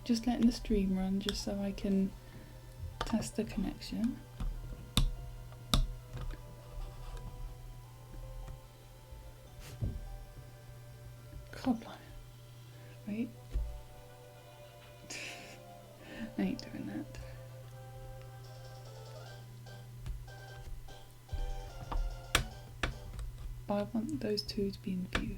just letting the stream run just so I can test the connection. God, wait. I ain't doing that. But I want those two to be in view.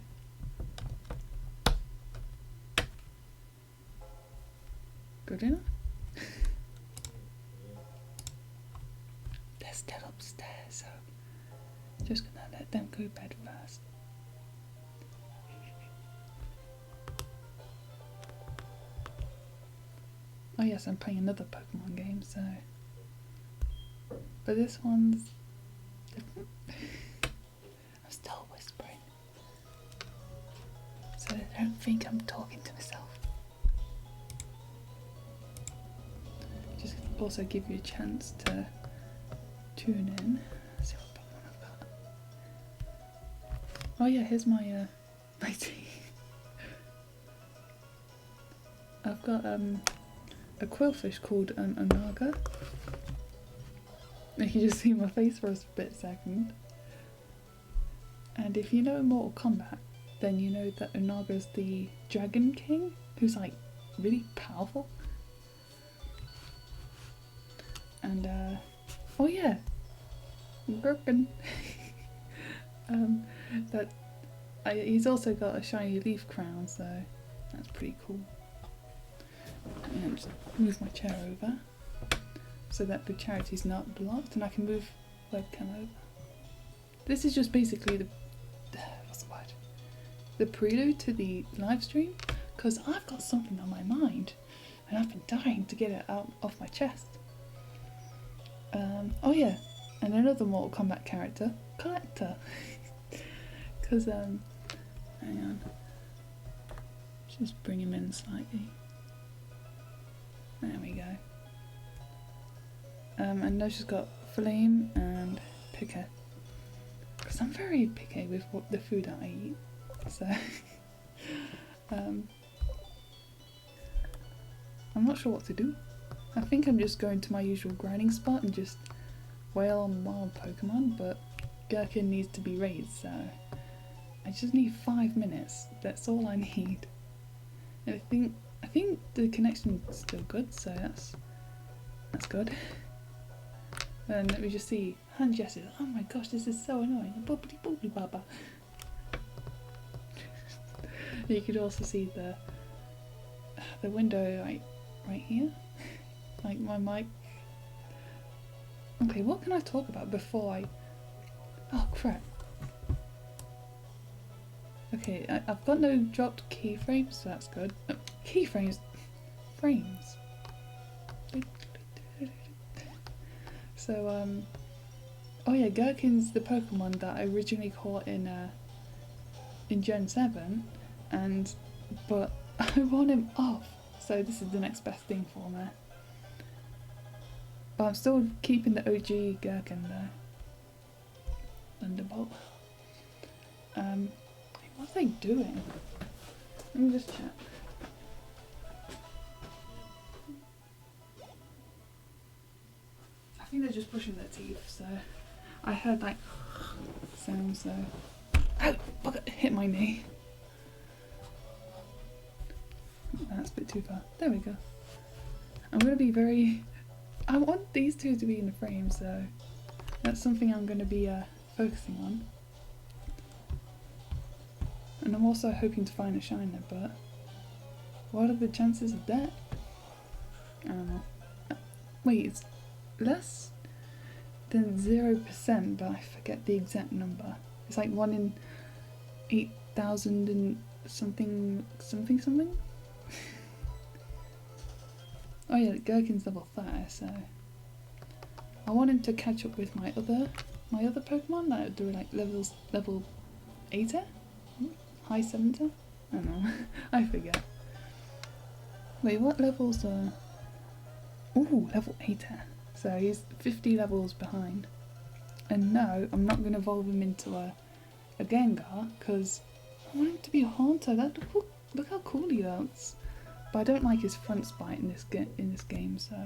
Good enough? They're still upstairs, so just gonna let them go to bed first. Oh yes, I'm playing another Pokemon game, so... But this one's different. I'm still whispering, so they don't think I'm talking to myself. Just also give you a chance to tune in. Let's see what Pokemon I've got. Oh yeah, here's my my tea. I've got a quillfish called Onaga. You can just see my face for a split second. And if you know Mortal Kombat, then you know that Onaga's the Dragon King, who's like really powerful. And oh yeah, Gurken. He's also got a shiny leaf crown, so that's pretty cool. And just move my chair over so that the charity's not blocked, and I can move webcam over. This is just basically what's the word? The prelude to the live stream, because I've got something on my mind, and I've been dying to get it out off my chest. Oh yeah, and another Mortal Kombat character, Collector. Because hang on, just bring him in slightly. There we go. And now she's got Flame and Picker. Because I'm very picky with the food that I eat. So I'm not sure what to do. I think I'm just going to my usual grinding spot and just wail on wild Pokemon, but Gherkin needs to be raised, so I just need 5 minutes. That's all I need. And I think the connection's still good, so that's good. And let me just see. Hand gestures. Oh my gosh, this is so annoying. Boopity boopity baba. You could also see the window right here. Like my mic. Okay, what can I talk about before I... Oh crap. Okay, I've got no dropped keyframes, so that's good. Keyframes? Frames. So, oh yeah, Gherkin's the Pokemon that I originally caught in Gen 7, but I want him off, so this is the next best thing for me. But I'm still keeping the OG Gherkin though. Thunderbolt. What are they doing? Let me just check. I think they're just brushing their teeth, so I heard like sounds, so... Ow! Bugger, hit my knee. That's a bit too far. There we go. I'm going to be very... I want these two to be in the frame, so that's something I'm going to be focusing on. And I'm also hoping to find a shiner, but what are the chances of that? I don't know. Wait, it's less than 0%, but I forget the exact number. It's like 1 in 8,000 and something. Oh yeah, Gherkin's level 30, so I want him to catch up with my other Pokemon that do like level 80? High 70? I don't know. I forget. Wait, what levels are... Ooh, level 80. So he's 50 levels behind. And no, I'm not going to evolve him into a Gengar, because I want him to be a Haunter. Look how cool he looks. But I don't like his front spite in this game, so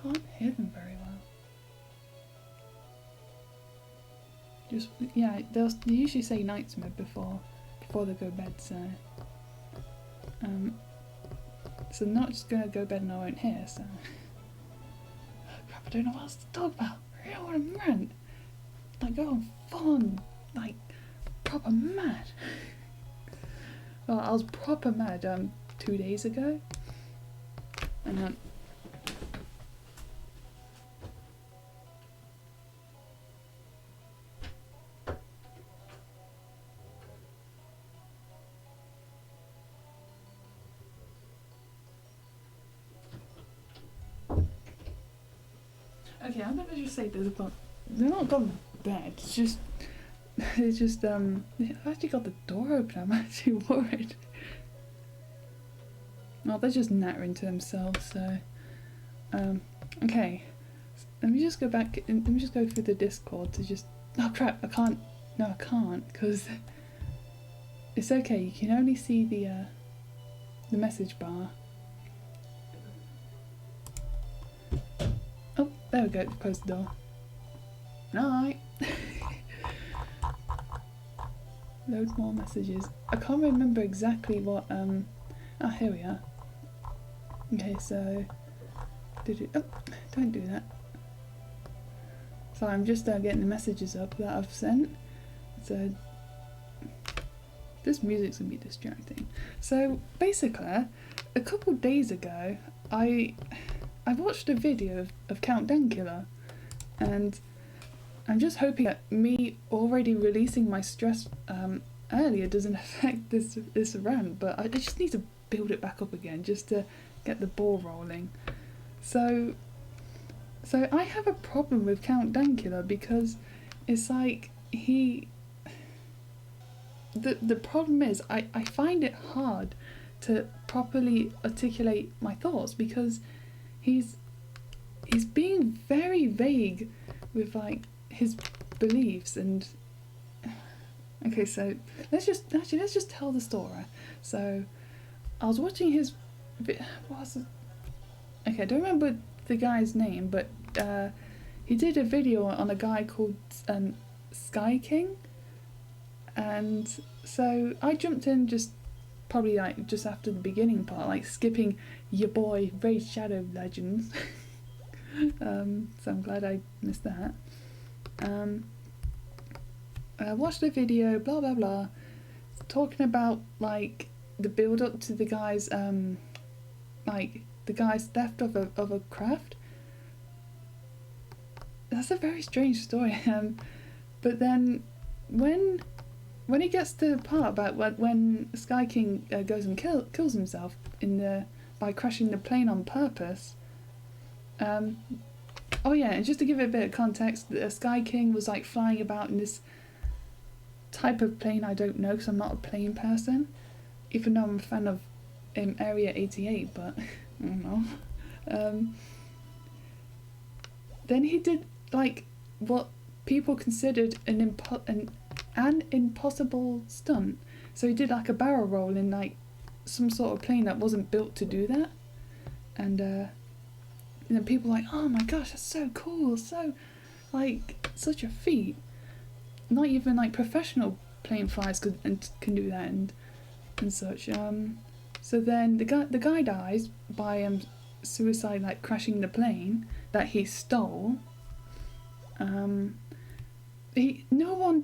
can't hear them very well. Just yeah, they usually say night's mode before they go to bed, so so I'm not just gonna go to bed and I won't hear. So crap, I don't know what else to talk about. I don't want to rant. Like go on fun, like proper mad. Well, I was proper mad 2 days ago, and then okay, I'm gonna just say this, but they're not gone bad. It's just I've actually got the door open. I'm actually worried. Well, they're just nattering to themselves, so okay. Let me just go back and let me just go through the Discord to just oh crap, I can't because it's okay, you can only see the message bar. Oh, there we go, close the door. Night. Loads more messages. I can't remember exactly what oh, here we are. Okay, so oh, don't do that. So I'm just getting the messages up that I've sent. So this music's gonna be distracting. So basically, a couple days ago, I watched a video of Count Dankula, and I'm just hoping that me already releasing my stress earlier doesn't affect this rant, but I just need to build it back up again just to get the ball rolling. So I have a problem with Count Dankula because it's like the problem is I find it hard to properly articulate my thoughts because he's being very vague with like his beliefs. And okay, so let's just tell the story. So I was watching his okay, I don't remember the guy's name, but he did a video on a guy called Sky King, and so I jumped in just probably like just after the beginning part, like skipping your boy Raid Shadow Legends. So I'm glad I missed that. I watched the video, blah blah blah, talking about like the build up to the guy's like the guy's theft of a craft. That's a very strange story. But then when he gets to the part about when Sky King goes and kills himself by crashing the plane on purpose. Oh yeah, and just to give it a bit of context, the Sky King was like flying about in this type of plane I don't know because I'm not a plane person, even though I'm a fan of Area 88, but I don't know. Then he did like what people considered an impossible stunt. So he did like a barrel roll in like some sort of plane that wasn't built to do that, and then people were like, oh my gosh, that's so cool, so like such a feat. Not even like professional plane flyers can do that and such. So then the guy dies by suicide, like crashing the plane that he stole. No one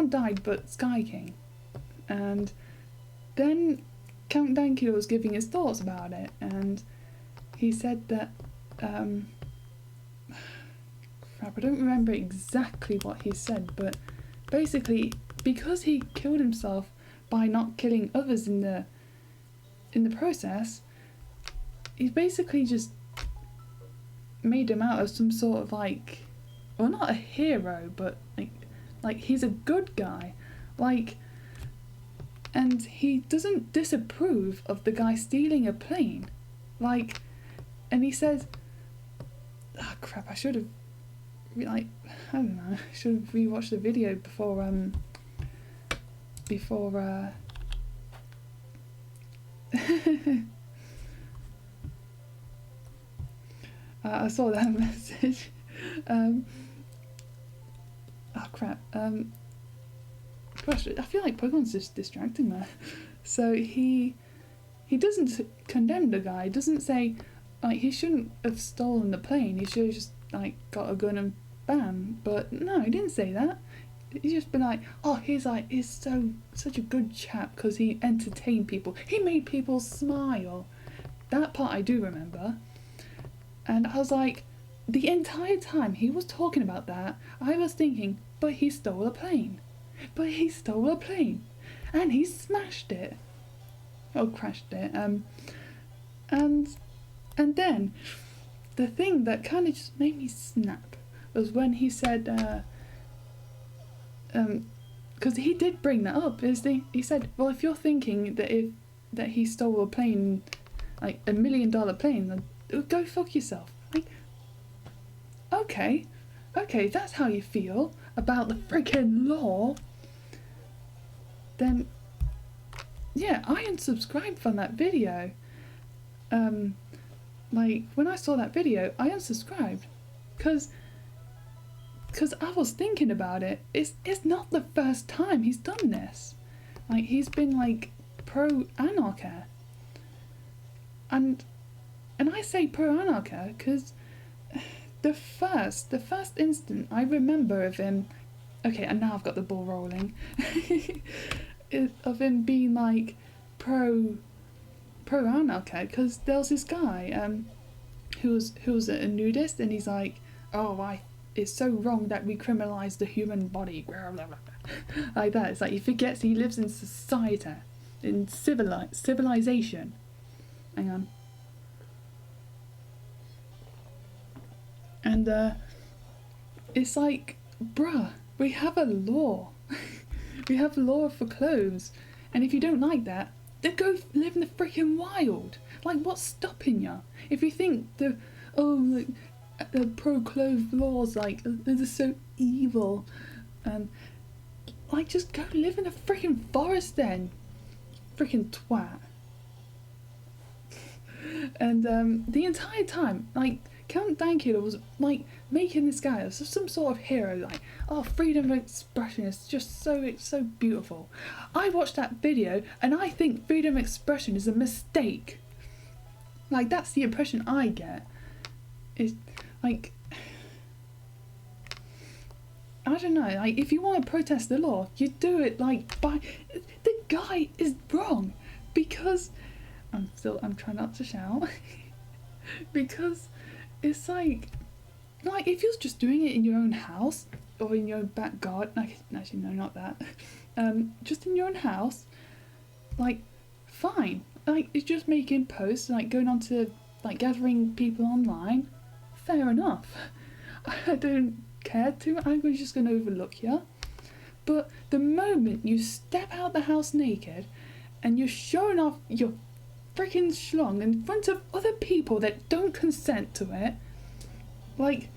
died but Sky King, and then Count Dankula was giving his thoughts about it, and he said that crap, I don't remember exactly what he said, but basically because he killed himself by not killing others in the process, he's basically just made him out of some sort of like, well, not a hero, but like he's a good guy, like, and he doesn't disapprove of the guy stealing a plane, like, and he says, oh crap, I should have, like, I don't know, I should have rewatched the video before before I saw that message. Oh crap. Gosh, I feel like Pokemon's just distracting there. So he doesn't condemn the guy. Doesn't say like he shouldn't have stolen the plane. He should have just like got a gun and bam. But no, he didn't say that. He's just been like, oh, he's such a good chap because he entertained people. He made people smile. That part I do remember. And I was like, the entire time he was talking about that, I was thinking, but he stole a plane. But he stole a plane. And he smashed it. Or crashed it. And then, the thing that kind of just made me snap was when he said, because he did bring that up, he said, well, if you're thinking that he stole a plane, like $1 million plane, then go fuck yourself. Like, okay, that's how you feel about the freaking law. Then, yeah, I unsubscribed from that video. Like, when I saw that video, I unsubscribed. Because I was thinking about it. It's not the first time he's done this. Like, he's been, like, pro-anarcha. And I say pro-anarcha because the first instant I remember of him... Okay, and now I've got the ball rolling. Of him being, like, pro-anarcha, because there was this guy who was a nudist, and he's like, oh, it's so wrong that we criminalise the human body, blah, blah, blah. Like that. It's like he forgets he lives in society, in civilization. Hang on. And it's like, bruh, we have a law. We have a law for clothes, and if you don't like that, then go live in the freaking wild. Like, what's stopping you? If you think the pro-clothes laws, like, they're so evil, and like, just go live in a freaking forest then, freaking twat. And the entire time, like, Count Dankula was like making this guy as some sort of hero, like, oh, freedom of expression is just so beautiful. I watched that video and I think freedom of expression is a mistake. Like, that's the impression I get. It's like, I don't know, like, if you want to protest the law, you do it like by... The guy is wrong, because I'm trying not to shout. Because it's like if you're just doing it in your own house or in your own back garden, like, actually no, not that, just in your own house, like, fine. Like, it's just making posts, like going on to, like, gathering people online, fair enough. I don't care too, I was just gonna overlook you. But the moment you step out the house naked and you're showing off your freaking schlong in front of other people that don't consent to it, like,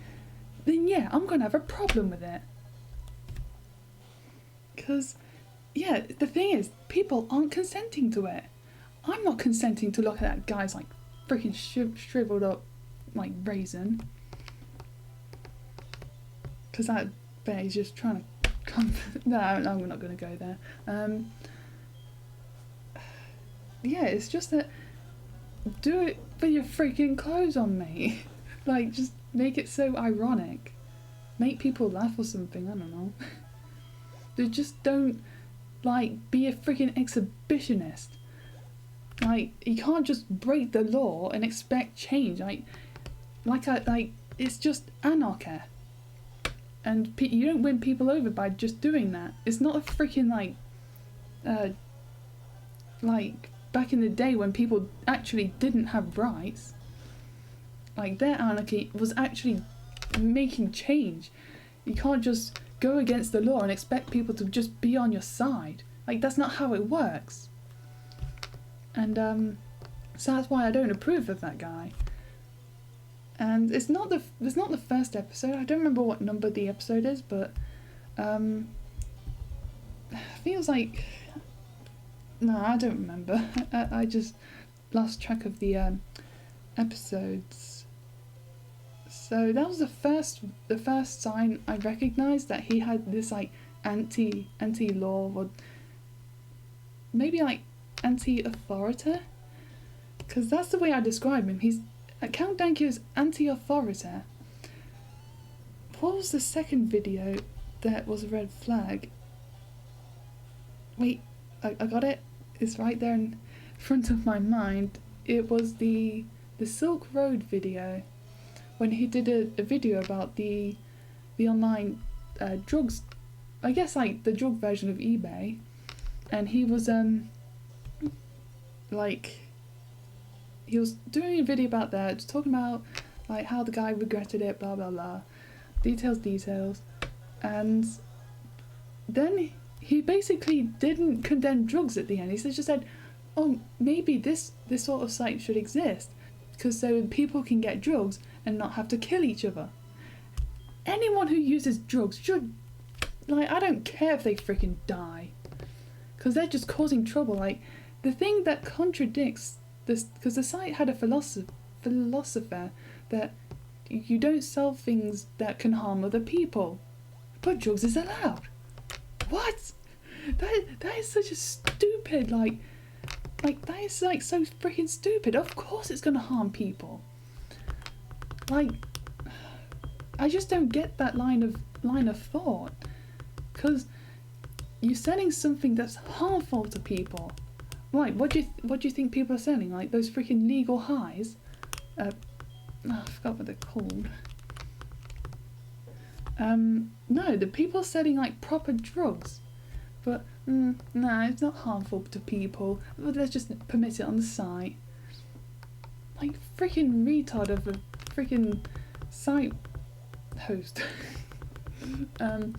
then yeah, I'm gonna have a problem with it. Because, yeah, the thing is, people aren't consenting to it. I'm not consenting to look at that guy's, like, freaking shriveled up, like, raisin. Because that bear is just trying to come... No, I'm not going to go there. Yeah, it's just that, do it for your freaking clothes on me. Like, just make it so ironic. Make people laugh or something, I don't know. They just don't, like, be a freaking exhibitionist. Like, you can't just break the law and expect change. Like, it's just anarchy. And you don't win people over by just doing that. It's not a freaking, like, back in the day when people actually didn't have rights. Like, their anarchy was actually making change. You can't just go against the law and expect people to just be on your side. Like, that's not how it works. And so that's why I don't approve of that guy. And it's not the first episode. I don't remember what number the episode is, but I think it was like No, I don't remember. I just lost track of the episodes. So that was the first sign I recognised that he had this like anti-law, or maybe like anti-authority, because that's the way I describe him. He's Count Dankula's anti-authority. What was the second video that was a red flag? Wait, I got it. It's right there in front of my mind. It was the Silk Road video, when he did a video about the online drugs, I guess like the drug version of eBay, and he was like, he was doing a video about that, just talking about like how the guy regretted it, blah blah blah, details, and then he basically didn't condemn drugs at the end. He just said, oh, maybe this sort of site should exist, because so people can get drugs and not have to kill each other. Anyone who uses drugs should, like, I don't care if they freaking die, because they're just causing trouble. Like, the thing that contradicts this, because the site had a philosopher that you don't sell things that can harm other people, but drugs is allowed. What? That is such a stupid, like that is like so freaking stupid. Of course it's gonna harm people. Like, I just don't get that line of thought, because you're selling something that's harmful to people. Like, what do you think people are selling? Like those freaking legal highs? I forgot what they're called. No, the people selling like proper drugs, but no, it's not harmful to people. But let's just permit it on the site. Like, freaking retard of a freaking site host. And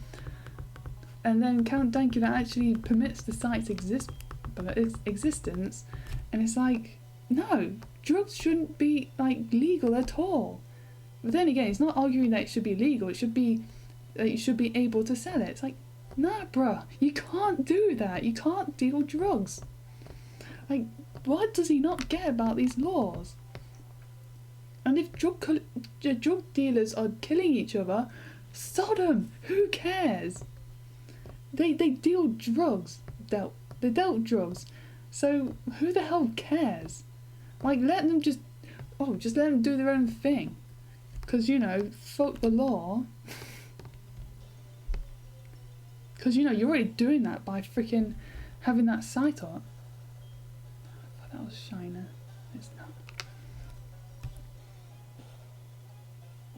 then Count Dankula actually permits the site's existence, and it's like, no, drugs shouldn't be like legal at all. But then again, it's not arguing that it should be legal. It should be that you should be able to sell it. It's like, nah, bruh, you can't do that. You can't deal drugs. Like, what does he not get about these laws? And if drug dealers are killing each other, sod 'em. Who cares? They deal drugs. They dealt drugs. So who the hell cares? Like, let them just let them do their own thing. Because, you know, fuck the law. Because, you know, you're already doing that by freaking having that site on. I thought that was Shiner. It's not.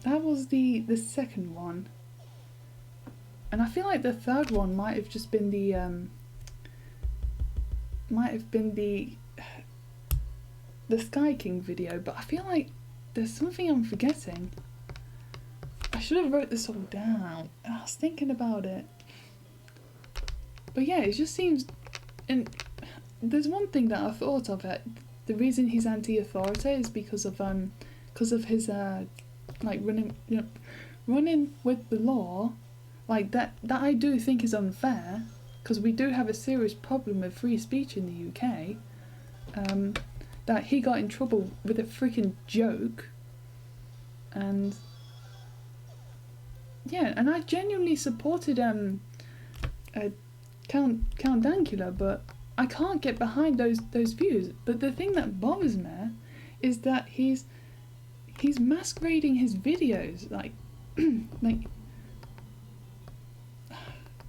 That was the second one. And I feel like the third one might have just been the Sky King video, but I feel like there's something I'm forgetting. I should have wrote this all down. I was thinking about it. But yeah, it just seems, and there's one thing that I thought of it. The reason he's anti-authority is because of his like running with the law, like that I do think is unfair, because we do have a serious problem with free speech in the UK. That he got in trouble with a freaking joke, and yeah, and I genuinely supported Count Dankula, but I can't get behind those views. But the thing that bothers me is that he's masquerading his videos like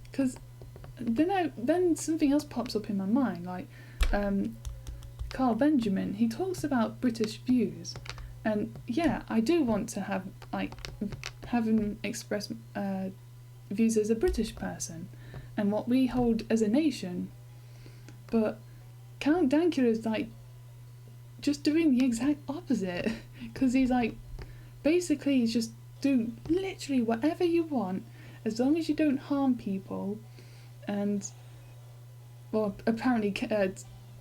because then something else pops up in my mind, like Carl Benjamin. He talks about British views, and yeah, I do want to have him express views as a British person and what we hold as a nation. But Count Dankula is like just doing the exact opposite, because he's like, basically he's just do literally whatever you want as long as you don't harm people. And well, apparently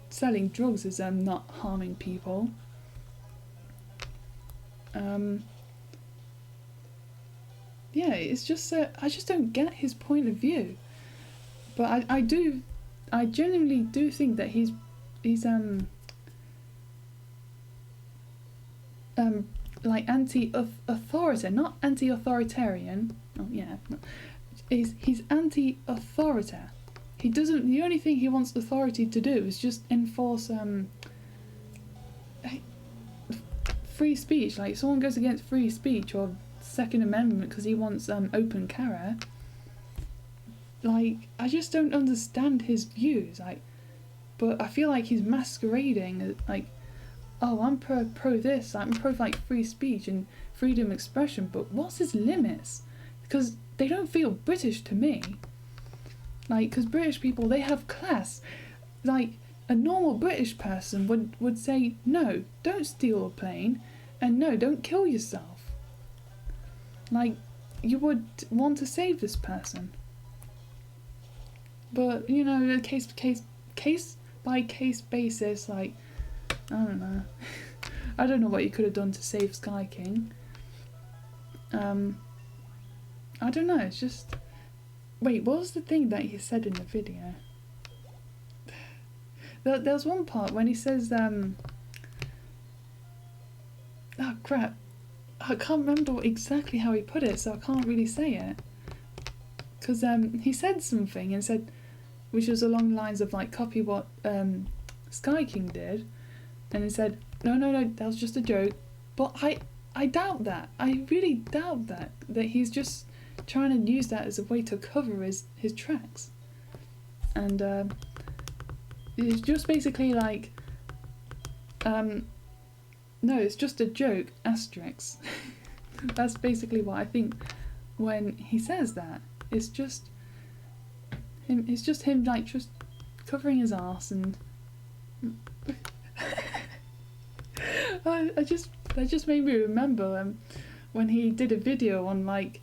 selling drugs is not harming people. Yeah, it's just I just don't get his point of view. But I do I genuinely do think that he's like anti-authority, not anti-authoritarian. Oh yeah, no. He's anti-authority. He doesn't. The only thing he wants authority to do is just enforce free speech. Like, someone goes against free speech or Second Amendment because he wants open carry. Like, I just don't understand his views. Like, but I feel like he's masquerading as, like, oh, I'm pro this. I'm pro like free speech and freedom of expression. But what's his limits? Because they don't feel British to me. Like, because British people, they have class. Like, a normal British person would say, no, don't steal a plane, and no, don't kill yourself. Like, you would want to save this person. But, you know, case by case basis, like, I don't know. I don't know what you could have done to save Sky King. I don't know, it's just... Wait, what was the thing that he said in the video? There was one part when he says, oh crap, I can't remember exactly how he put it, so I can't really say it. Because he said something and said, which was along the lines of like, copy what Sky King did, and he said, no, that was just a joke. But I doubt that. I really doubt that he's just trying to use that as a way to cover his tracks. And it's just basically like, no, it's just a joke, asterisk. That's basically what I think when he says that. It's just him like just covering his arse, and that just made me remember when he did a video on like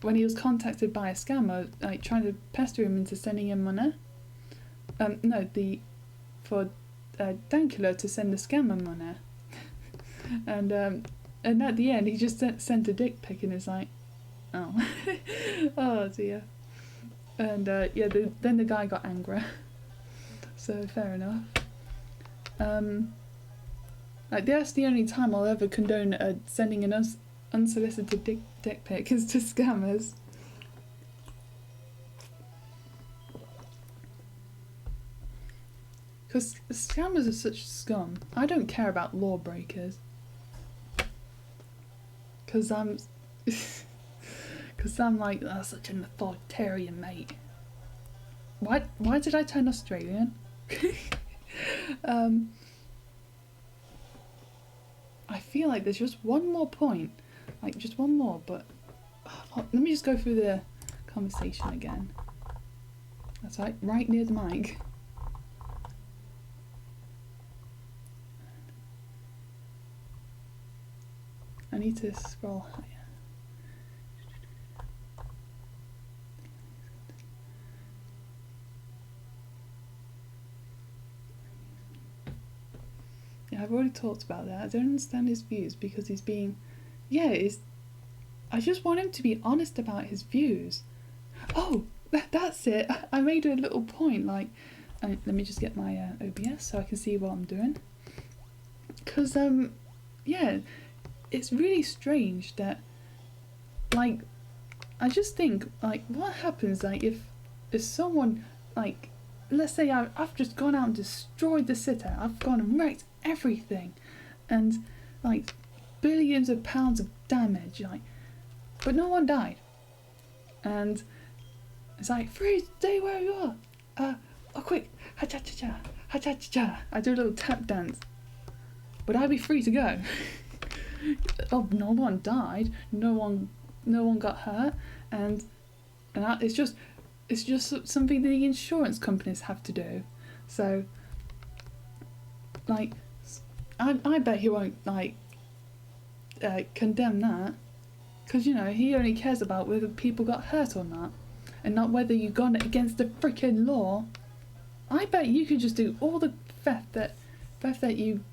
when he was contacted by a scammer like trying to pester him into sending him money. For Dankula to send the scammer money. And at the end he just sent a dick pic and it's like, oh. Oh dear. And yeah, then the guy got angry. So fair enough. Like, that's the only time I'll ever condone sending an unsolicited dick pic is to scammers. Because scammers are such scum. I don't care about lawbreakers. Because I'm like, oh, such an authoritarian, mate. Why did I turn Australian? I feel like there's just one more point. Like, just one more, but... let me just go through the conversation again. That's right near the mic. I need to scroll higher. Yeah, I've already talked about that. I don't understand his views because he's being... Yeah, I just want him to be honest about his views. Oh, that's it. I made a little point, like... let me just get my OBS so I can see what I'm doing. Because, yeah... It's really strange that, like, I just think, like, what happens, like, if someone, like, let's say I've just gone out and destroyed the city, I've gone and wrecked everything, and, like, billions of pounds of damage, like, but no one died, and it's like, freeze, stay where you are, oh, quick, ha-cha-cha-cha, ha-cha-cha-cha, I do a little tap dance, would I be free to go? Oh, no one died, no one got hurt, and it's just something the insurance companies have to do. So, like, I bet he won't like condemn that, because, you know, he only cares about whether people got hurt or not, and not whether you gone against the freaking law. I bet you could just do all the theft that you...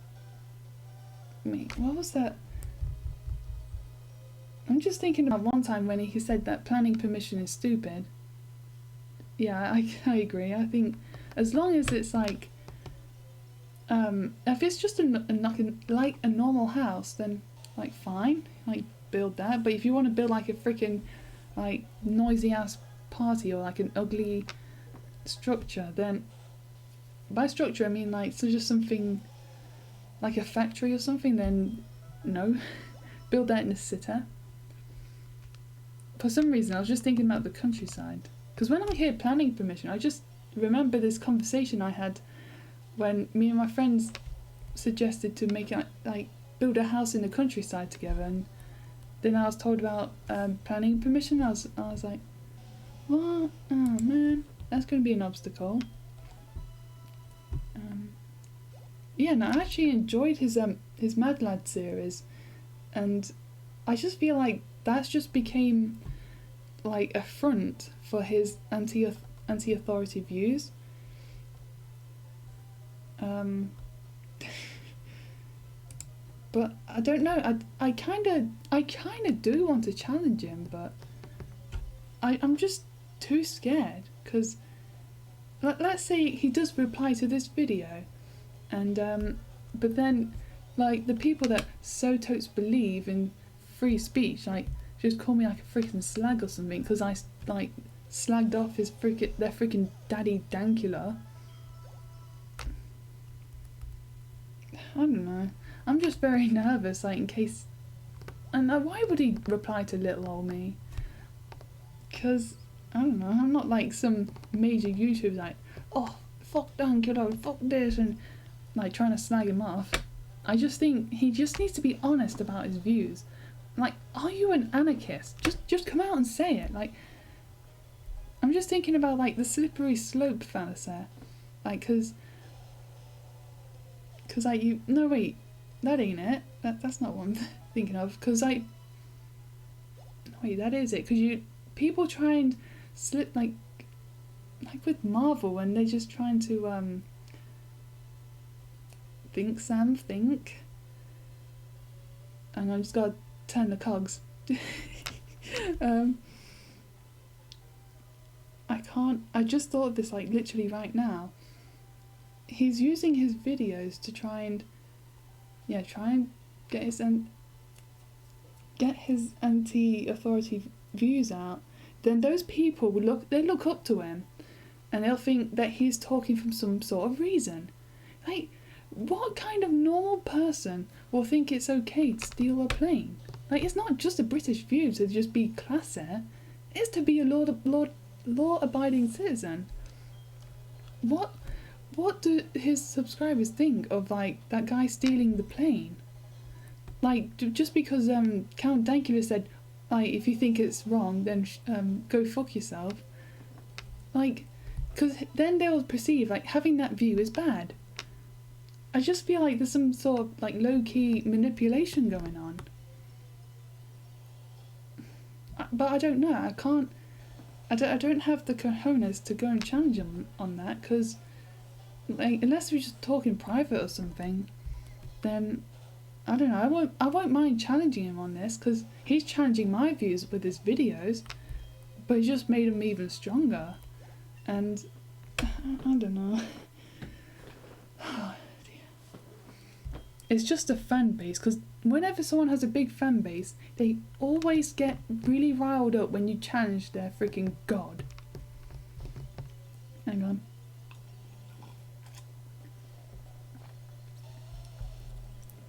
what was that? I'm just thinking about one time when he said that planning permission is stupid. Yeah, I agree. I think as long as it's like, if it's just like a normal house, then like fine, like build that. But if you want to build like a freaking like noisy ass party or like an ugly structure, then by structure I mean like so just something like a factory or something, then no. Build that in a city. For some reason I was just thinking about the countryside, because when I hear planning permission I just remember this conversation I had when me and my friends suggested to make it like build a house in the countryside together, and then I was told about planning permission. I was like, what? Oh man, that's going to be an obstacle. Yeah, no, I actually enjoyed his Mad Lad series, and I just feel like that's just became like a front for his anti-authority views. But I don't know. I kind of do want to challenge him, but I'm just too scared, because let's say he does reply to this video, and but then like the people that so totes believe in free speech like just call me like a freaking slag or something because I like slagged off their freaking daddy Dankula. I don't know. I'm just very nervous, like in case. And why would he reply to little old me? Because I don't know. I'm not like some major YouTuber like, oh fuck Dankula, fuck this, and like trying to slag him off. I just think he just needs to be honest about his views. Like, are you an anarchist? Just come out and say it. Like, I'm just thinking about like the slippery slope fallacy, like because like you no wait, that ain't it. That's not what I'm thinking of. Because like no wait, that is it. Because people try and slip like with Marvel when they're just trying to think Sam think, and I just gotta turn the cogs. I just thought of this like literally right now. He's using his videos to try and get his anti-authority views out. Then those people will look up to him, and they'll think that he's talking from some sort of reason. Like, what kind of normal person will think it's okay to steal a plane? Like, it's not just a British view to just be classy. It's to be a law-abiding citizen. What do his subscribers think of like that guy stealing the plane? Like, just because Count Dankula said, like, if you think it's wrong, then go fuck yourself. Like, because then they'll perceive like having that view is bad. I just feel like there's some sort of like low-key manipulation going on. But I don't know. I don't have the cojones to go and challenge him on that, because like, unless we just talk in private or something, then I don't know. I won't mind challenging him on this, because he's challenging my views with his videos, but he just made them even stronger. And I don't know. It's just a fan base, because whenever someone has a big fan base, they always get really riled up when you challenge their freaking god. Hang on.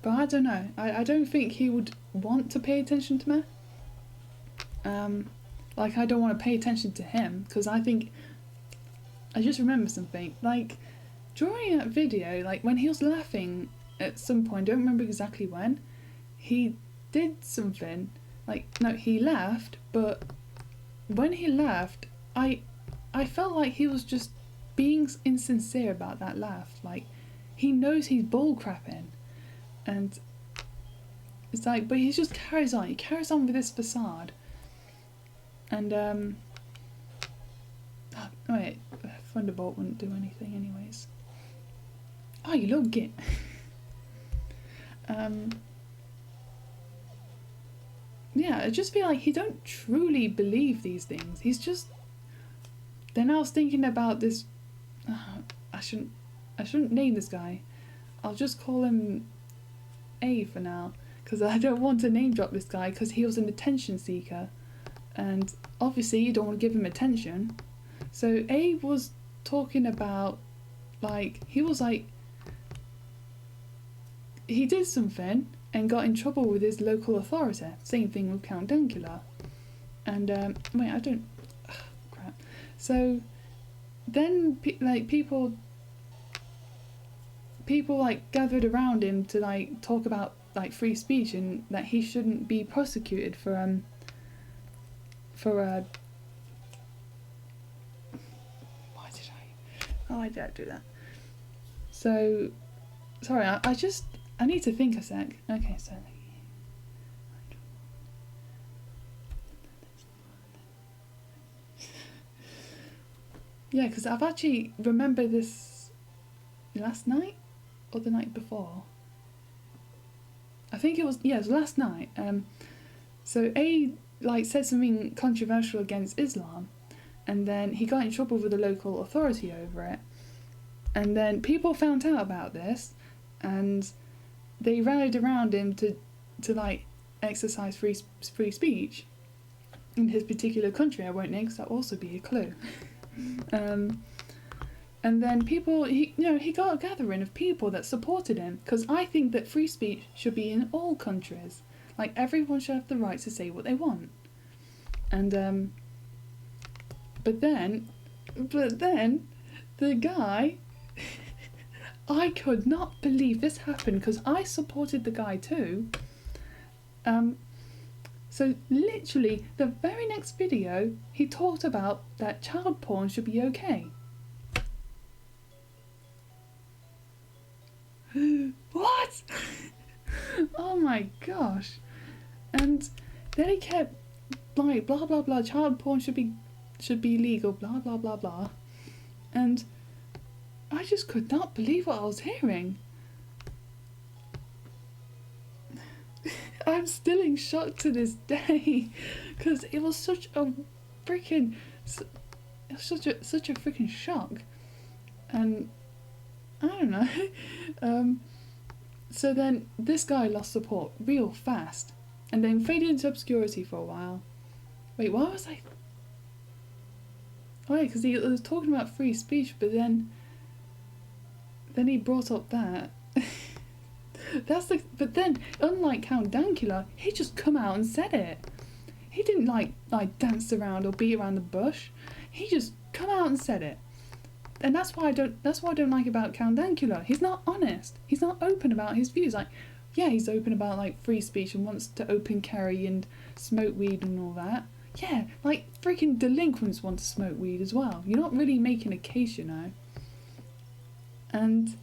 But I don't know. I don't think he would want to pay attention to me. Like, I don't want to pay attention to him, because I think... I just remember something. Like, during that video, like, when he was laughing at some point, I don't remember exactly when, he did something. Like, no, he laughed, but when he laughed, I felt like he was just being insincere about that laugh. Like, he knows he's bullcrapping. And it's like, but he just carries on. He carries on with this facade. And, oh, wait, Thunderbolt wouldn't do anything anyways. Oh, you little git. Yeah, I just feel like he don't truly believe these things. He's just... Then I was thinking about this... I shouldn't name this guy. I'll just call him A for now, because I don't want to name drop this guy because he was an attention seeker, and obviously you don't want to give him attention. So A was talking about, like, he did something and got in trouble with his local authority. Same thing with Count Dankula. And wait, I don't. Ugh, crap. So then, people like gathered around him to like talk about like free speech and that he shouldn't be prosecuted for why did I do that? So sorry, I need to think a sec. Okay, so yeah, because I've actually remembered this last night or the night before. I think it was last night. So A like said something controversial against Islam, and then he got in trouble with the local authority over it. And then people found out about this, and they rallied around him to like exercise free speech in his particular country. I won't name because that'll also be a clue. And then he got a gathering of people that supported him, because I think that free speech should be in all countries. Like, everyone should have the right to say what they want. And but then the guy, I could not believe this happened because I supported the guy too. So literally the very next video he talked about that child porn should be okay. What? Oh my gosh. And then he kept like blah blah blah, child porn should be legal, blah blah blah blah. And I just could not believe what I was hearing. I'm still in shock to this day because it was such a freaking shock. And I don't know. So then this guy lost support real fast and then faded into obscurity for a while. Wait, why was I? Oh yeah, because he was talking about free speech, but then he brought up that. But then, unlike Count Dankula, he just come out and said it. He didn't like dance around or beat around the bush. He just come out and said it. And that's what I don't like about Count Dankula. He's not honest. He's not open about his views. Like, yeah, he's open about like free speech and wants to open carry and smoke weed and all that. Yeah, like freaking delinquents want to smoke weed as well. You're not really making a case, you know. And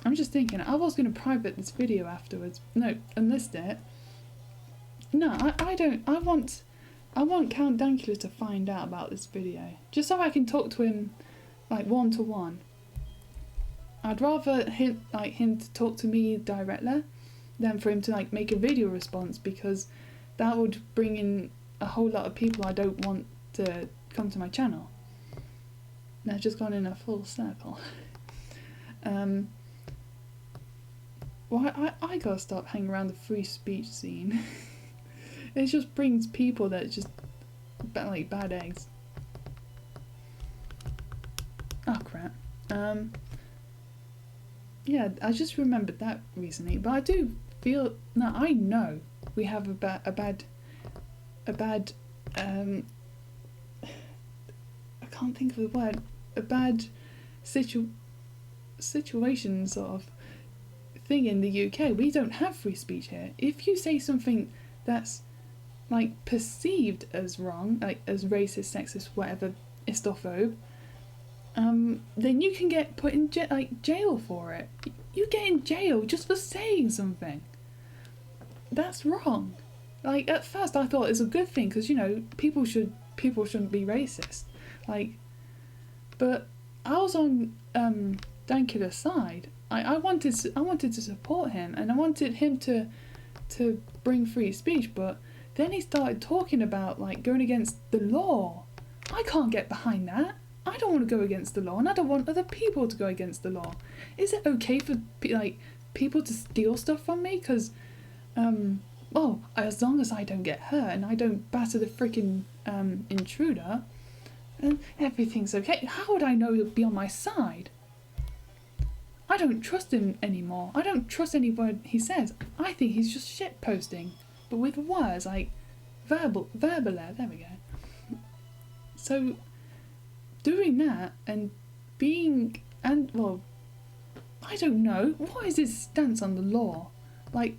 I'm just thinking, I was going to private this video afterwards. No, unlist it. No, I don't. I want Count Dankula to find out about this video, just so I can talk to him, like one-to-one. I'd rather him to talk to me directly than for him to like make a video response, because that would bring in a whole lot of people I don't want to come to my channel. And I've just gone in a full circle. Well, I gotta stop hanging around the free speech scene. It just brings people that just like bad eggs. Oh crap. Yeah, I just remembered that recently, but I do feel, no, I know we have a bad I can't think of the word, a bad situation sort of thing in the UK. We don't have free speech here. If you say something that's like perceived as wrong, like as racist, sexist, whatever, istophobe, then you can get put in jail for it. You get in jail just for saying something. That's wrong. Like, at first I thought it was a good thing, because, you know, people shouldn't be racist. Like, but I was on Dankula's side. I wanted to support him, and I wanted him to bring free speech, but then he started talking about like going against the law. I can't get behind that. I don't want to go against the law, and I don't want other people to go against the law. Is it okay for like people to steal stuff from me? Because, well, as long as I don't get hurt and I don't batter the freaking intruder, and everything's okay. How would I know he'll be on my side? I don't trust him anymore. I don't trust any word he says. I think he's just shit posting, but with words like verbal. There we go. So doing that and being well, I don't know. What is his stance on the law? Like,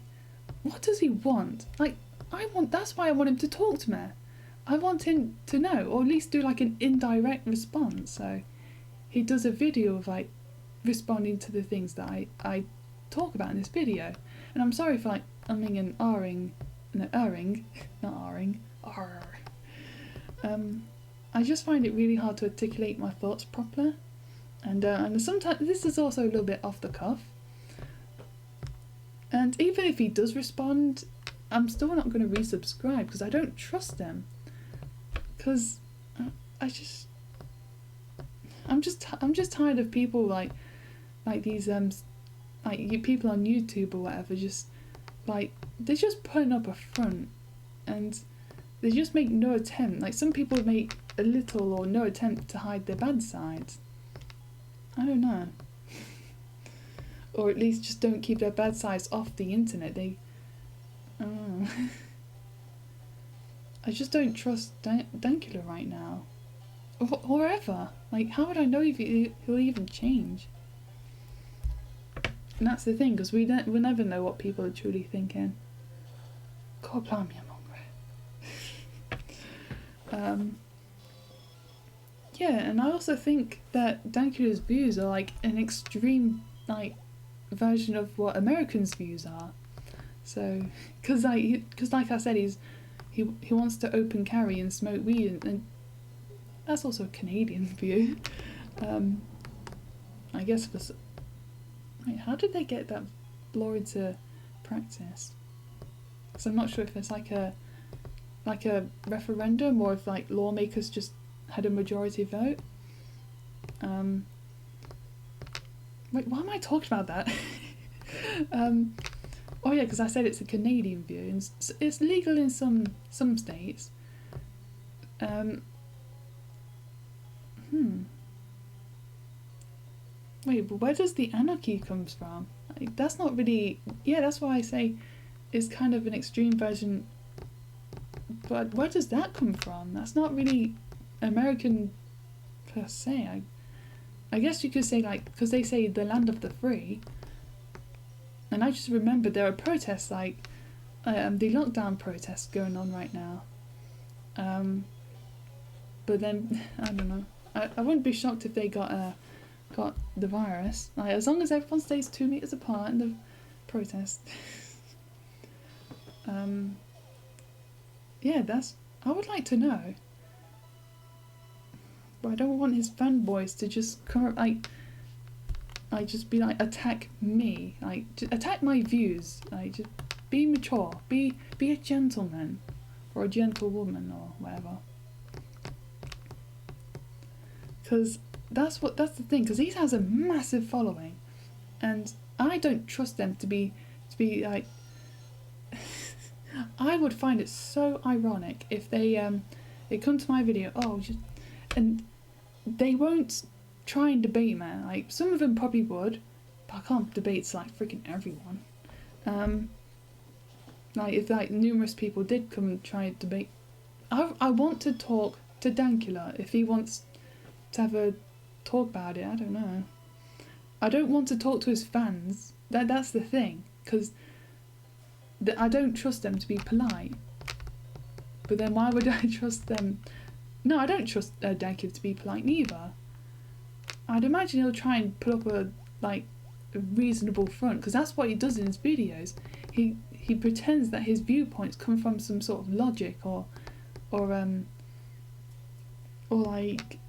what does he want? Like, that's why I want him to talk to me. I want him to know, or at least do like an indirect response. So he does a video of like responding to the things that I talk about in this video. And I'm sorry for like umming and ahhing, not ahhing, arr. I just find it really hard to articulate my thoughts properly, and sometimes this is also a little bit off the cuff. And even if he does respond, I'm still not going to resubscribe because I don't trust him. Because I'm just tired of people like these like people on YouTube or whatever, just like they're just putting up a front and they just make no attempt. Like some people make a little or no attempt to hide their bad sides. I don't know. Or at least just don't keep their bad sides off the internet. I just don't trust Dankula right now. Or ever. Like, how would I know if he'll even change? And that's the thing, because we'll never know what people are truly thinking. God, blimey, I'm hungry. Yeah, and I also think that Dankula's views are like an extreme, like, version of what Americans' views are. So, because like I said, he wants to open carry and smoke weed, and that's also a Canadian view. I guess wait, how did they get that law into practice? Because I'm not sure if it's like a referendum or if like lawmakers just had a majority vote. Wait, why am I talking about that? Oh yeah, because I said it's a Canadian view, and it's legal in some states. Wait, but where does the anarchy comes from? Like, that's not really... Yeah, that's why I say it's kind of an extreme version. But where does that come from? That's not really American per se. I guess you could say, like, because they say the land of the free. And I just remember there are protests, like the lockdown protests going on right now. But then, I don't know. I wouldn't be shocked if they got the virus. Like, as long as everyone stays 2 meters apart in the protest. Yeah, I would like to know. But I don't want his fanboys to just come up, just be like, attack me, like, just attack my views, like, just be mature, be a gentleman, or a gentlewoman, or whatever. Because that's the thing, because he has a massive following, and I don't trust them to be like, I would find it so ironic if they come to my video, and they won't try and debate me. Like, some of them probably would, but I can't debate like freaking everyone. Like, if like numerous people did come and try and debate, I want to talk to Dankula if he wants to have a talk about it. I don't know. I don't want to talk to his fans. That's the thing, because I don't trust them to be polite. But then why would I trust them? No, I don't trust Dankula to be polite neither. I'd imagine he'll try and put up a reasonable front, because that's what he does in his videos. He pretends that his viewpoints come from some sort of logic or like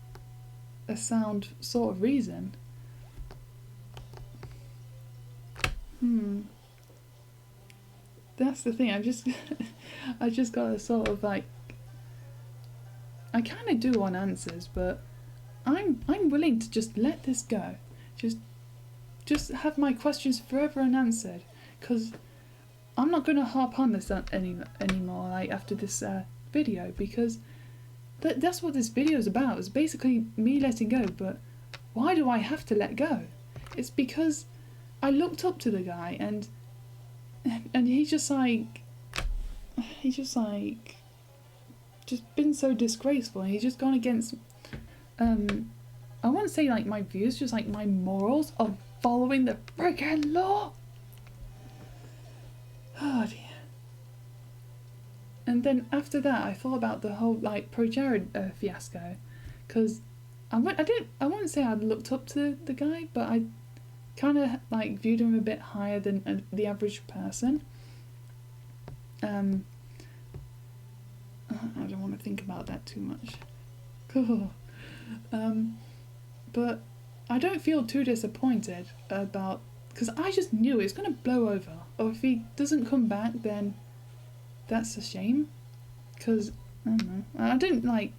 a sound sort of reason. That's the thing. I just gotta sort of like I kind of do want answers, but I'm willing to just let this go. Just have my questions forever unanswered, because I'm not going to harp on this anymore, like, after this video, because that's what this video is about. It's basically me letting go, but why do I have to let go? It's because I looked up to the guy, and he's just been so disgraceful, and he's just gone against, I won't say like my views, just like my morals of following the freaking law. Oh dear. And then after that, I thought about the whole like ProJared fiasco, because I wouldn't say I'd looked up to the guy, but I kind of like viewed him a bit higher than the average person. I don't want to think about that too much. But I don't feel too disappointed about, because I just knew it's going to blow over, or if he doesn't come back, then that's a shame, because I don't know, I didn't like,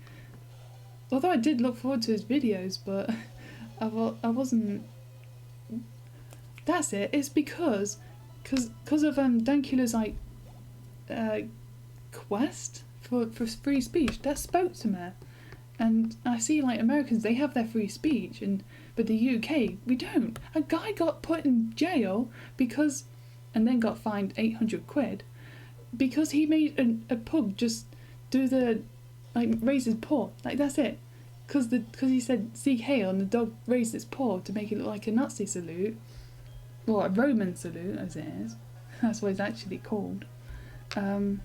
although I did look forward to his videos, but I wasn't, that's it, it's because of Dankula's like quest for free speech that spoke to me. And I see like Americans, they have their free speech, but the UK, we don't. A guy got put in jail because, and then got fined 800 quid because he made a pug just do the, like, raise his paw, like, that's it. Because he said Sieg Heil, and the dog raised its paw to make it look like a Nazi salute, or a Roman salute as it is. That's what it's actually called. I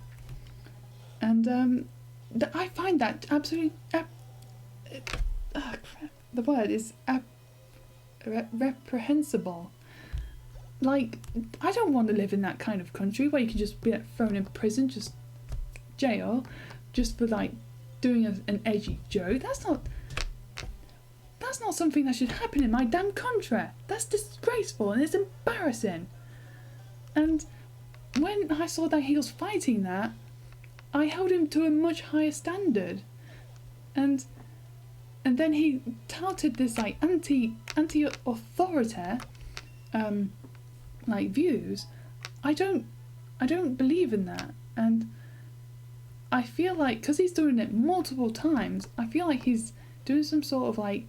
find that absolutely the word is reprehensible. Like, I don't want to live in that kind of country where you can just be thrown in prison, just jail, just for like doing an edgy joke. That's not something that should happen in my damn country. That's disgraceful and it's embarrassing. And when I saw that he was fighting that, I held him to a much higher standard. And then he touted this like anti-authority like views. I don't believe in that, and I feel like, because he's doing it multiple times, I feel like he's doing some sort of like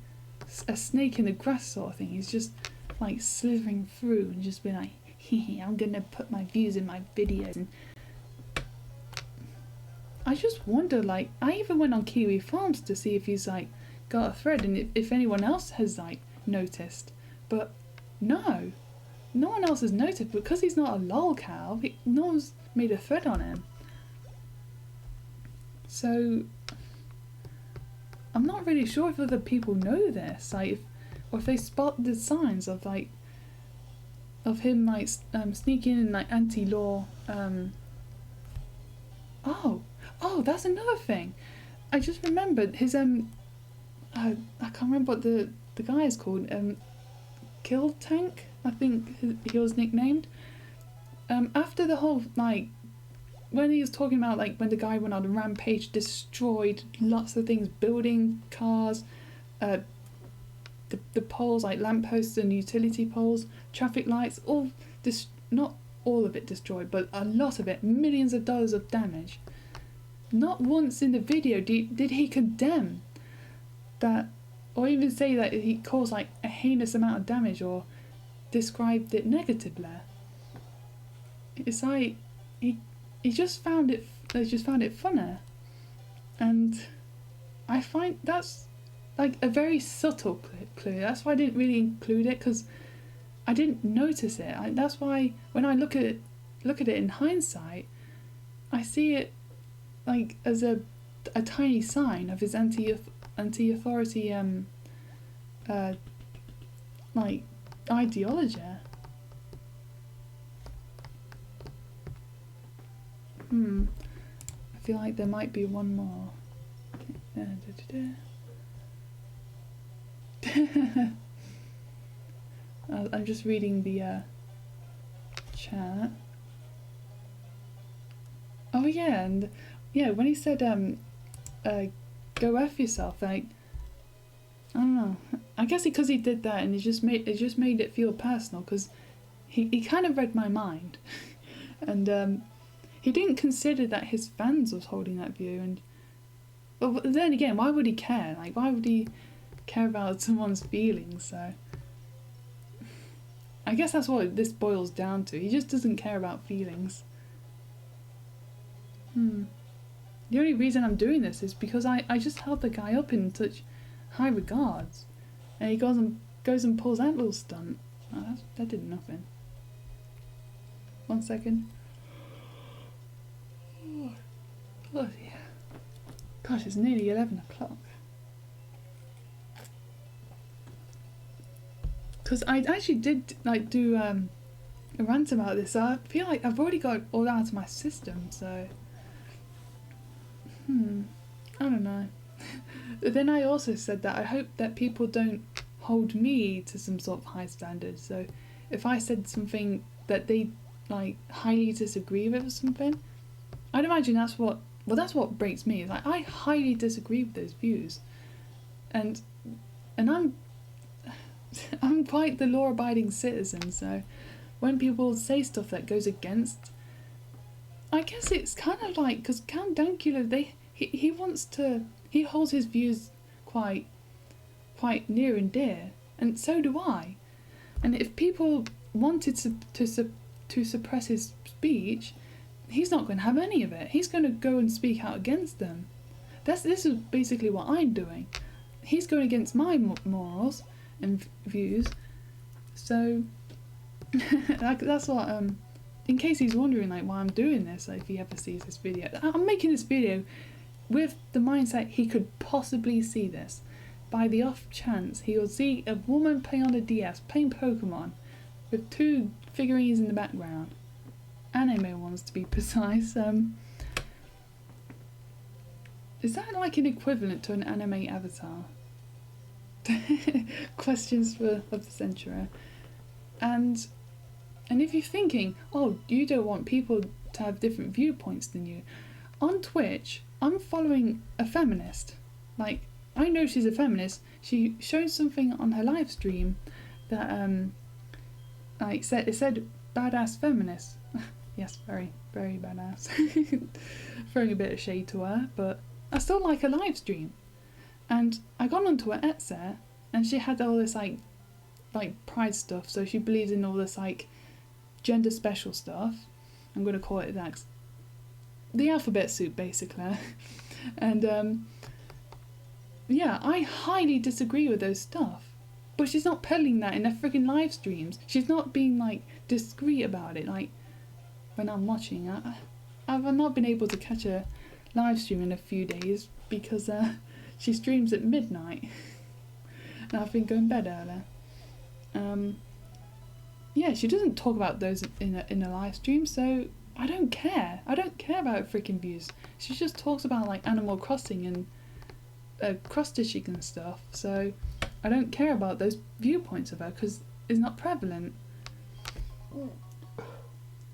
a snake in the grass sort of thing. He's just like slithering through and just being like, I'm gonna put my views in my videos. And I just wonder, like, I even went on Kiwi Farms to see if he's like got a thread and if anyone else has like noticed, but no one else has noticed, because he's not a lolcow. No one's made a thread on him, so I'm not really sure if other people know this, like, or if they spot the signs of like of him like sneaking in like anti-law. Oh, that's another thing. I just remembered his I can't remember what the guy is called. Kill Tank, I think he was nicknamed. After the whole, like, when he was talking about like when the guy went on a rampage, destroyed lots of things, building cars, the poles, like lampposts and utility poles, traffic lights, all this, not all of it destroyed, but a lot of it, millions of dollars of damage. Not once in the video did he condemn that, or even say that he caused like a heinous amount of damage, or described it negatively. It's like he just found it funny, and I find that's like a very subtle clue. That's why I didn't really include it, because I didn't notice it. That's why when I look at it in hindsight, I see it like as a tiny sign of his anti-authority like ideology. I feel like there might be one more. I'm just reading the chat. Oh yeah, and yeah, when he said go F yourself. Like, I don't know. I guess because he did that and it just made it feel personal, because he kind of read my mind. And he didn't consider that his fans was holding that view. And but then again, why would he care? Like, why would he care about someone's feelings? So I guess that's what this boils down to. He just doesn't care about feelings. The only reason I'm doing this is because I just held the guy up in such high regards, and he goes and pulls that little stunt. Oh, that did nothing. 1 second. Oh yeah. Gosh, it's nearly 11 o'clock. Because I actually did like do a rant about this. So I feel like I've already got it all out of my system. So I don't know. But then I also said that I hope that people don't hold me to some sort of high standard. So if I said something that they like highly disagree with or something, I'd imagine that's what breaks me. Like, I highly disagree with those views, and I'm quite the law-abiding citizen. So when people say stuff that goes against, I guess it's kind of like, because Count Dankula, he holds his views quite near and dear, and so do I. And if people wanted to suppress his speech, he's not going to have any of it. He's going to go and speak out against them. This is basically what I'm doing. He's going against my morals and views. So that's what in case he's wondering like why I'm doing this, like, if he ever sees this video, I'm making this video with the mindset he could possibly see this. By the off chance he will see a woman playing on a DS, playing Pokemon, with 2 figurines in the background, anime ones to be precise. Is that like an equivalent to an anime avatar? Questions of the century. And if you're thinking, oh, you don't want people to have different viewpoints than you, on Twitch I'm following a feminist. Like, I know she's a feminist. She showed something on her live stream that it said badass feminist. Yes, very, very badass. Throwing a bit of shade to her, but I still like her live stream. And I got onto her Etsy, and she had all this like pride stuff. So she believes in all this like gender special stuff. I'm gonna call it that. The alphabet soup, basically. And yeah, I highly disagree with those stuff. But she's not peddling that in her freaking live streams. She's not being like discreet about it. Like, when I'm watching, I've not been able to catch a live stream in a few days because she streams at midnight, and I've been going to bed early. Yeah, she doesn't talk about those in a live stream, so I don't care. I don't care about her freaking views. She just talks about like Animal Crossing and cross-stitching and stuff. So I don't care about those viewpoints of her because it's not prevalent.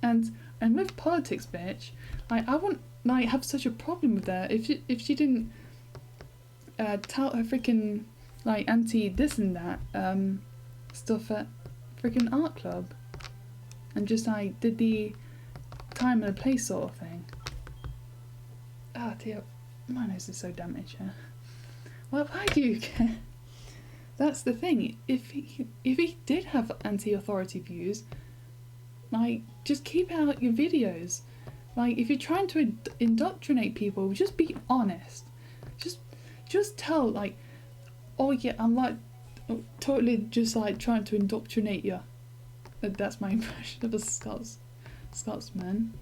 And with politics, bitch, like, I wouldn't like have such a problem with her if she didn't tout her freaking like anti this and that stuff at freaking art club, and just like did the time and a place sort of thing. Oh dear, my nose is so damaged. Well, why do you care? That's the thing. If he did have anti-authority views, like, just keep out your videos. Like, if you're trying to indoctrinate people, just be honest. Just tell, like, oh yeah, I'm like totally just like trying to indoctrinate you. That's my impression of a Scotsman.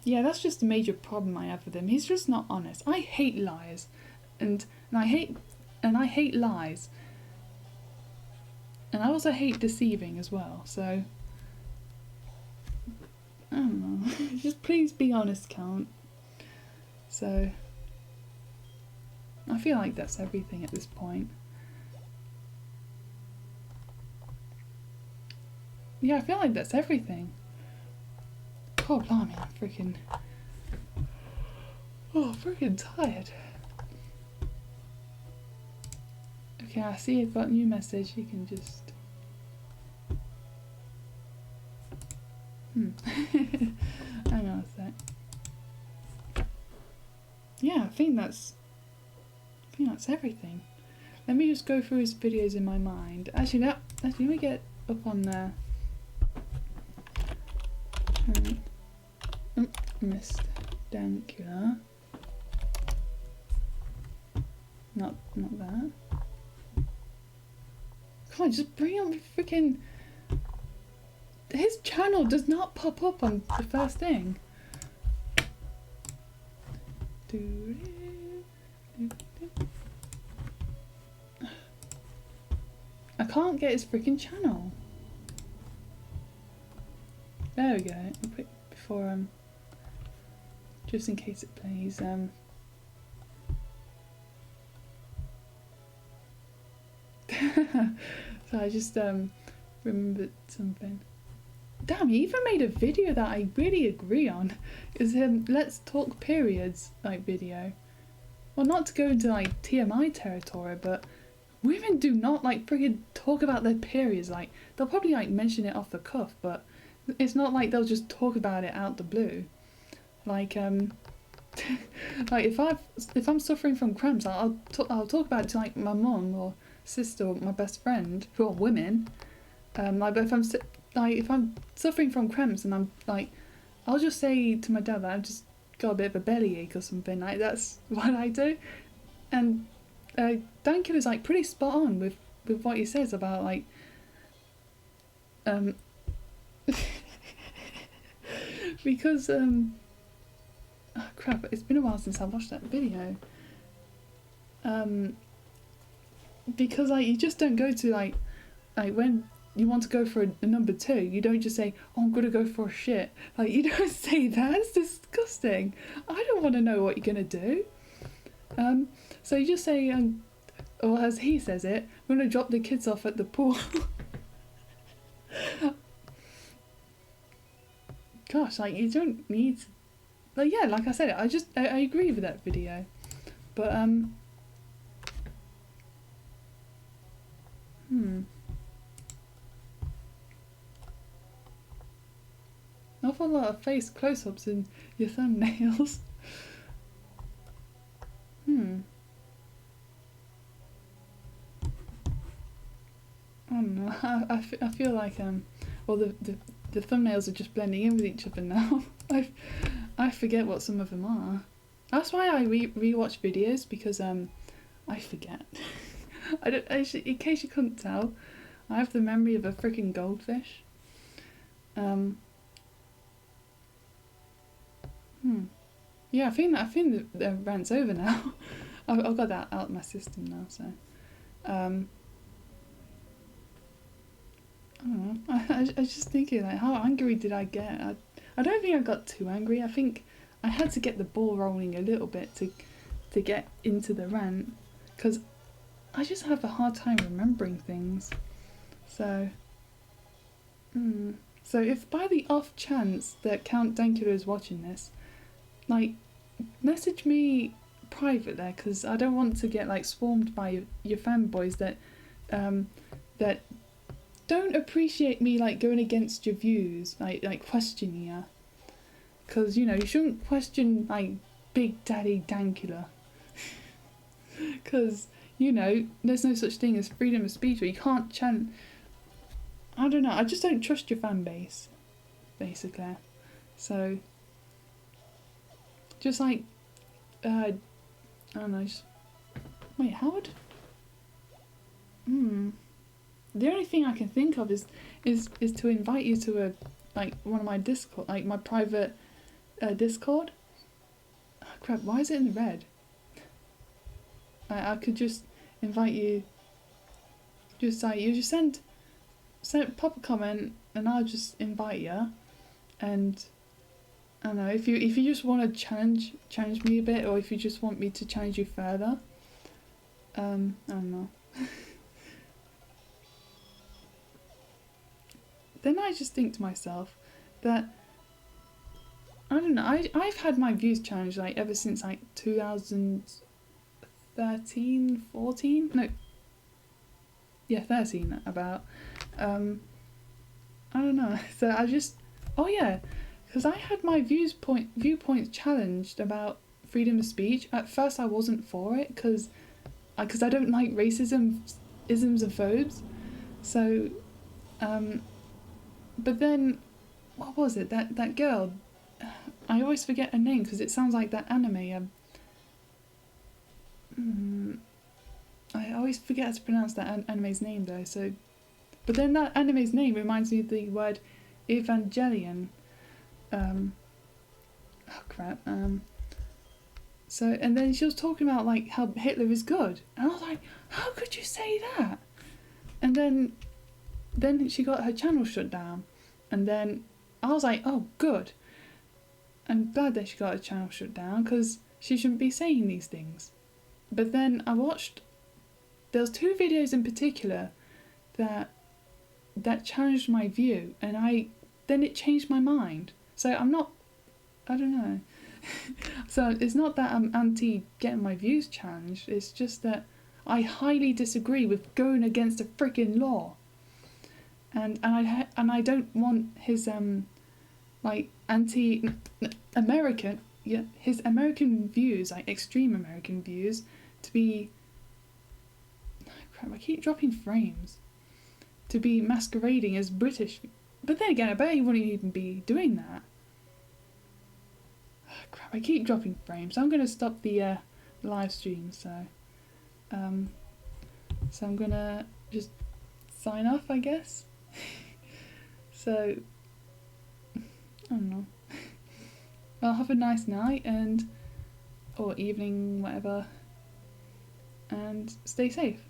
Yeah, that's just a major problem I have with him. He's just not honest. I hate lies, and I hate lies, and I also hate deceiving as well. So I don't know. Just please be honest, Count. So I feel like that's everything at this point. Yeah, I feel like that's everything. God blimey, I'm freaking... Oh, freaking tired. Okay, I see I've got a new message. You can just... Hang on a sec. Yeah, I think that's everything. Let me just go through his videos in my mind. Actually, let me get up on there. Mr. Dankula. Not that. Come on, just bring up freaking... His channel does not pop up on the first thing. I can't get his freaking channel. There we go. I'll put before just in case it plays. So I just remembered something. Damn, he even made a video that I really agree on. Is him let's talk periods like video. Well, not to go into like TMI territory, but women do not like friggin' talk about their periods. Like they'll probably like mention it off the cuff, but it's not like they'll just talk about it out the blue. Like like if I'm suffering from cramps, I'll talk about it to like my mum or sister or my best friend who are women. Like but if I'm suffering from cramps and I'm like, I'll just say to my dad that I've just got a bit of a bellyache or something. Like that's what I do. And Dankula is like pretty spot on with what he says about like because oh crap, it's been a while since I watched that video. Because like you just don't go to like when you want to go for a number 2, you don't just say, oh, I'm gonna go for a shit. Like you don't say that. It's disgusting. I don't want to know what you're gonna do. So you just say or as he says it, I'm gonna drop the kids off at the pool. Gosh, like you don't need to, like yeah, like I said, I agree with that video. But awful lot of face close-ups in your thumbnails. I don't know. I feel like well the thumbnails are just blending in with each other now. I forget what some of them are. That's why I rewatch videos, because I forget. I don't actually, in case you couldn't tell, I have the memory of a freaking goldfish. Yeah, I think the rant's over now. I've got that out of my system now, so I don't know. I was just thinking, like, how angry did I get? I don't think I got too angry. I think I had to get the ball rolling a little bit to get into the rant, because I just have a hard time remembering things. So, so if by the off chance that Count Dankula is watching this, like, message me private there, because I don't want to get like swarmed by your fanboys that that don't appreciate me like going against your views, like questioning you, because you know you shouldn't question like Big Daddy Dankula, because you know there's no such thing as freedom of speech, or you can't chant. I don't know, I just don't trust your fan base, basically. So just like I don't know, just wait, Howard? The only thing I can think of is to invite you to a like one of my Discord, like my private Discord. Oh, crap, why is it in red? I could just invite you. Just like you just send pop a comment and I'll just invite you, and I don't know, if you just want to challenge me a bit, or if you just want me to challenge you further. I don't know. Then I just think to myself that I don't know. I've had my views challenged like ever since like 2013, 14. No, yeah, 13 about. I don't know. So I just, oh yeah, because I had my viewpoints challenged about freedom of speech. At first, I wasn't for it because I don't like racism, isms, and phobes. So, but then, what was it? That girl. I always forget her name because it sounds like that anime. I always forget how to pronounce that anime's name though. So, but then that anime's name reminds me of the word Evangelion. Oh crap. So, and then she was talking about like how Hitler is good, and I was like, how could you say that? And then she got her channel shut down, and then I was like, oh good. I'm glad that she got her channel shut down because she shouldn't be saying these things. But then I watched. There was 2 videos in particular that challenged my view, and then it changed my mind. So I don't know. So it's not that I'm anti getting my views challenged, it's just that I highly disagree with going against a freaking law. And I don't want his like anti-American, yeah, his American views, like extreme American views, to be, crap, I keep dropping frames, to be masquerading as British. But then again, I bet he wouldn't even be doing that. Crap, I keep dropping frames. I'm going to stop the live stream, so I'm going to just sign off, I guess. So, I don't know. Well, have a nice night or evening, whatever, and stay safe.